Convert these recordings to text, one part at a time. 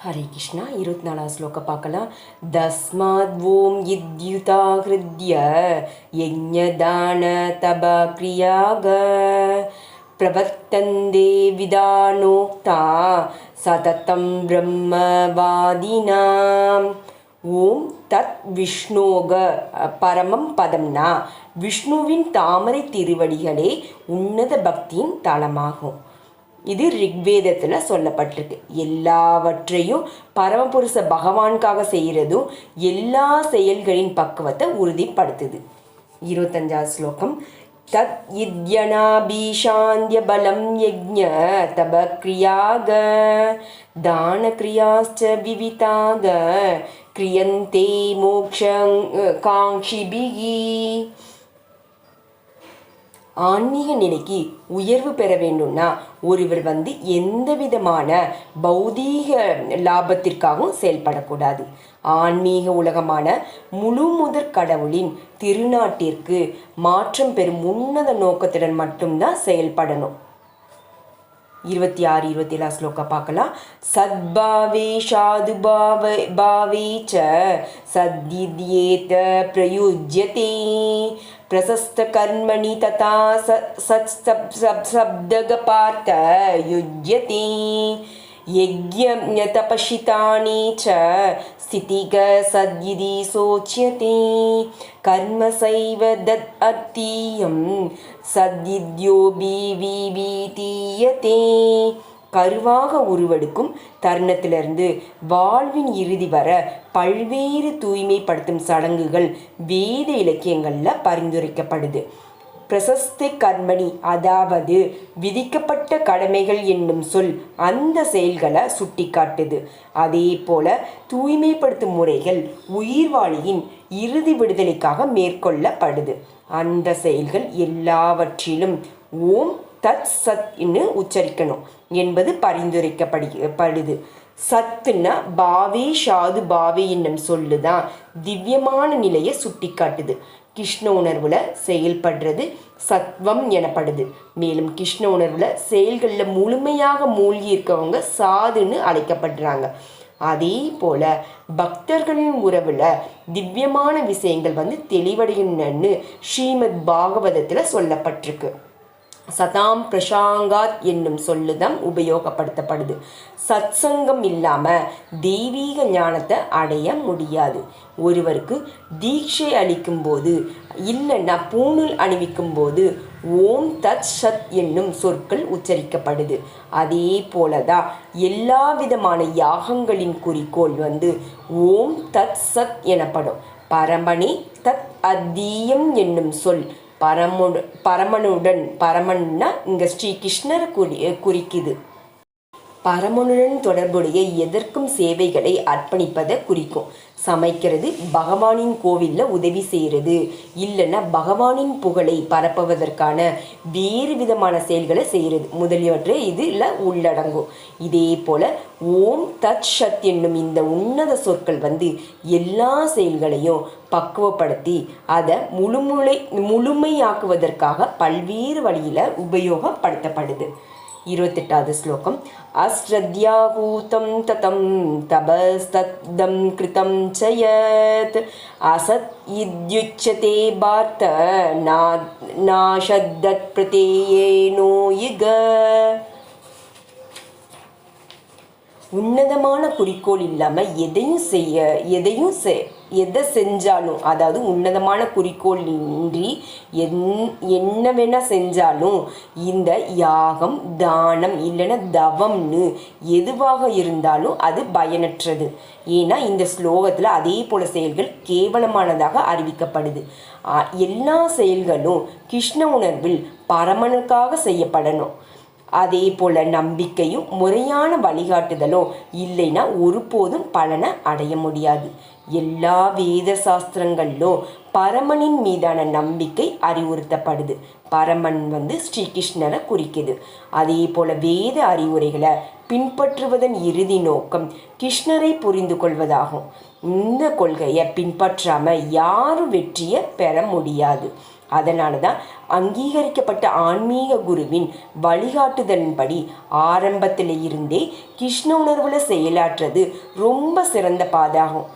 हरे कृष्णा 24 श्लोक பார்க்கலாம். தஸ்மாத்வோம் யித்யுதா ஹ்ருத்ய யஜ்ஞதான தப க்ரியாக பிரவர்த்தந்தே விதானோக்தா சததம் பிரம்மவாதினாம். ஓம் தத் விஷ்ணோக பரமம் பதம்னா விஷ்ணுவின் தாமரை திருவடிகளே உன்னத பக்தியின் தலமாகும். இது ரிக்வேதத்தில் சொல்லப்பட்டிருக்கு. எல்லாவற்றையும் பரமபுருஷ பகவானுக்காக செய்கிறதும் எல்லா செயல்களின் பக்குவத்தை உறுதிப்படுத்துது. 25 ஸ்லோகம். தத் இத்யனாபீஷாந்திய பலம் யஜ்ஞ தப க்ரியாக தான க்ரியாஸ்ச விவிதாக க்ரியந்தே மோக்ஷங் காங்ஷிபிகி. ஆன்மீக நிலைக்கு உயர்வு பெற வேண்டும்னா ஒருவர் எந்த விதமான பௌதீக லாபத்திற்காகவும் செயல்படக்கூடாது. ஆன்மீக உலகமான முழு முதற் கடவுளின் திருநாட்டிற்கு மாற்றம் பெறும் உன்னத நோக்கத்துடன் மட்டும்தான் செயல்படணும். 26 27 ஸ்லோக பார்க்கலாம். சத்பாவே சாதுபாவே ச சத்யித்யேத பிரயுஜ்யதே பிரசஸ்த கர்மணி ததா சப்தக பார்த்த யுஜ்யதே யஜ்ஞம் தபஷிதானி ச ஸ்திதிக சத்யிதி சோச்யதே கர்ம சைவ தத் அர்த்தீயம் சத்யித்யோபி விபீதீயதே. கருவாக உருவெடுக்கும் தருணத்திலிருந்து வாழ்வின் இறுதி வர பல்வேறு தூய்மைப்படுத்தும் சடங்குகள் வேத இலக்கியங்களில் பரிந்துரைக்கப்படுது. பிரசஸ்தி கர்மணி அதாவது விதிக்கப்பட்ட கடமைகள் என்னும் சொல் அந்த செயல்களை சுட்டி காட்டுது. அதே போல தூய்மைப்படுத்தும் முறைகள் உயிர்வாளியின் இறுதி விடுதலைக்காக மேற்கொள்ளப்படுது. அந்த செயல்கள் எல்லாவற்றிலும் ஓம் தத் சத்ன்னு உச்சரிக்கணும் என்பது பரிந்துரைக்கப்படுது. சத்துன்னா பாவே ஷாது பாவே என்னும் சொல்லுதான் திவ்யமான நிலையை சுட்டி காட்டுது. கிருஷ்ண உணர்வுல செயல்படுறது சத்வம் எனப்படுது. மேலும் கிருஷ்ண உணர்வுல செயல்களில் முழுமையாக மூழ்கி இருக்கவங்க சாதுன்னு அழைக்கப்படுறாங்க. அதே போல பக்தர்களின் உறவுல திவ்யமான விஷயங்கள் தெளிவடைகின்றன்னு ஸ்ரீமத் பாகவதத்தில் சொல்லப்பட்டிருக்கு. சதாம் பிரசாங்காத் என்னும் சொல்லுதான் உபயோகப்படுத்தப்படுது. சத்சங்கம் இல்லாமல் தெய்வீக ஞானத்தை அடைய முடியாது. ஒருவருக்கு தீட்சை அளிக்கும் போது இல்லைன்னா பூணூல் அணிவிக்கும் போது ஓம் தத் சத் என்னும் சொற்கள் உச்சரிக்கப்படுது. அதே போலதான் எல்லா விதமான யாகங்களின் குறிக்கோள் ஓம் தத் சத் எனப்படும். பரமணி தத் அத்தீயம் என்னும் சொல் பரமனுடன் இங்க ஸ்ரீ கிருஷ்ணரை குறிக்குது. பரமனுடன் தொடர்புடைய எதற்கும் சேவைகளை அர்ப்பணிப்பதை குறிக்கும். சமைக்கிறது பகவானின் கோவிலில் உதவி செய்கிறது, இல்லைன்னா பகவானின் புகழை பரப்புவதற்கான வேறு விதமான செயல்களை செய்கிறது முதலியவற்றை இதில் உள்ளடங்கும். இதே போல ஓம் தத் சத் என்னும் இந்த உன்னத சொற்கள் எல்லா செயல்களையும் பக்குவப்படுத்தி அதை முழுமையாக்குவதற்காக பல்வேறு வழியில் உபயோகப்படுத்தப்படுது. 28 ஸ்லோகம். அஸ்ரத்யாஹூதம் ததம் தபஸ்ததம் கிருதம் சயத் அசத் இத்யுச்யதே பார்த்த நாஷத்தத் பிரதேயேனோ யுக. உன்னதமான குறிக்கோள் இல்லாமல் எதை செஞ்சாலும், அதாவது உன்னதமான குறிக்கோள் இன்றி என்ன வேணால் செஞ்சாலும் இந்த யாகம் தானம் இல்லைன்னா தவம்னு எதுவாக இருந்தாலும் அது பயனற்றது. ஏன்னா இந்த ஸ்லோகத்தில் அதே போல செயல்கள் கேவலமானதாக அறிவிக்கப்படுது. எல்லா செயல்களும் கிருஷ்ண உணர்வில் பரமனுக்காக செய்யப்படணும். அதே போல் நம்பிக்கையும் முறையான வழிகாட்டுதலும் இல்லைன்னா ஒருபோதும் பலனை அடைய முடியாது. எல்லா வேத சாஸ்திரங்களிலும் பரமனின் மீதான நம்பிக்கை அறிவுறுத்தப்படுது. பரமன் ஸ்ரீகிருஷ்ணரை குறிக்குது. அதே போல் வேத அறிவுரைகளை பின்பற்றுவதன் இறுதி நோக்கம் கிருஷ்ணரை புரிந்து கொள்வதாகும். இந்த கொள்கையை பின்பற்றாமல் யாரும் வெற்றியை பெற முடியாது. அதனால தான் அங்கீகரிக்கப்பட்ட ஆன்மீக குருவின் வழிகாட்டுதலின்படி ஆரம்பத்தில் இருந்தே கிருஷ்ண உணர்வுல செயலாற்றுறது ரொம்ப சிறந்த பாதாகும்.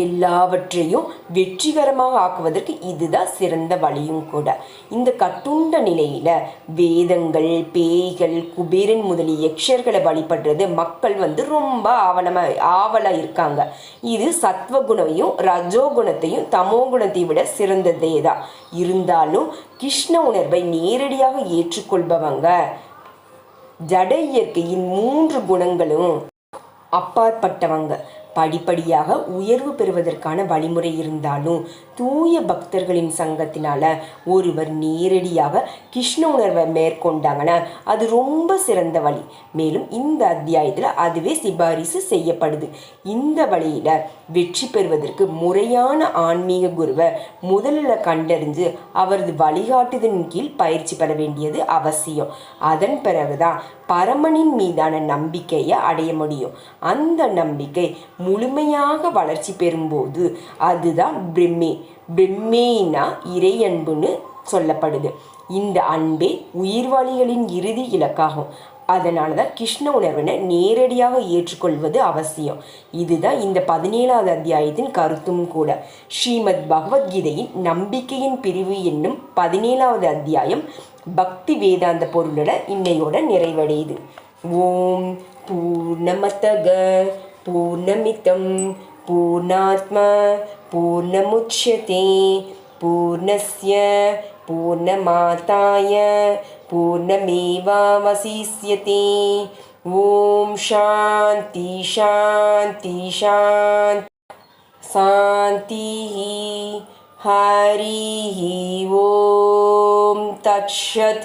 எல்லாவற்றையும் வெற்றிகரமாக ஆக்குவதற்கு இதுதான் சிறந்த வழியும் கூட. இந்த கட்டுண்ட நிலையில வேதங்கள், பேய்கள், குபேரன் முதலிய யக்ஷர்களை வழிபடுறது மக்கள் ரொம்ப ஆவலா இருக்காங்க. இது சத்வகுணையும் ரஜோகுணத்தையும் தமோகுணத்தை விட சிறந்ததே தான். இருந்தாலும் கிருஷ்ண உணர்வை நேரடியாக ஏற்றுக்கொள்பவங்க ஜட இயற்கையின் 3 குணங்களும் அப்பாற்பட்டவங்க. படிப்படியாக உயர்வு பெறுவதற்கான வழிமுறை இருந்தாலும் தூய பக்தர்களின் சங்கத்தினால ஒருவர் நேரடியாக கிருஷ்ண உணர்வை மேற்கொண்டாங்கன்னா அது ரொம்ப சிறந்த வழி. மேலும் இந்த அத்தியாயத்தில் அதுவே சிபாரிசு செய்யப்படுது. இந்த வழியில வெற்றி பெறுவதற்கு முறையான ஆன்மீக குருவை முதலில் கண்டறிஞ்சு அவரது வழிகாட்டுதலின் கீழ் பயிற்சி பெற வேண்டியது அவசியம். அதன் பிறகுதான் பரமனின் மீதான நம்பிக்கையை அடைய முடியும். அந்த நம்பிக்கை முழுமையாக வளர்ச்சி பெறும்போது அதுதான் பிரம்மேனா இறை அன்புன்னு சொல்லப்படுது. இந்த அன்பே உயிர்வாளிகளின் இறுதி இலக்காகும். அதனால தான் கிருஷ்ண உணர்வினை நேரடியாக ஏற்றுக்கொள்வது அவசியம். இதுதான் இந்த 17வது அத்தியாயத்தின் கருத்தும் கூட. ஸ்ரீமத் பகவத்கீதையின் நம்பிக்கையின் பிரிவு என்னும் 17வது அத்தியாயம் பக்தி வேதாந்த பொருளோட இன்னையோட நிறைவடையுது. ஓம் பூர்ணமதக பூர்ணமிதம் பூர்ணாத்மா பூர்ணமுச்யதே பூர்ணஸ்ய பூர்ணமாதாய பூர்ணமேவாவசிஷ்யதே. ஓம் சாந்தி சாந்தி சாந்தி. ஹரி ஓம் தத்சத்.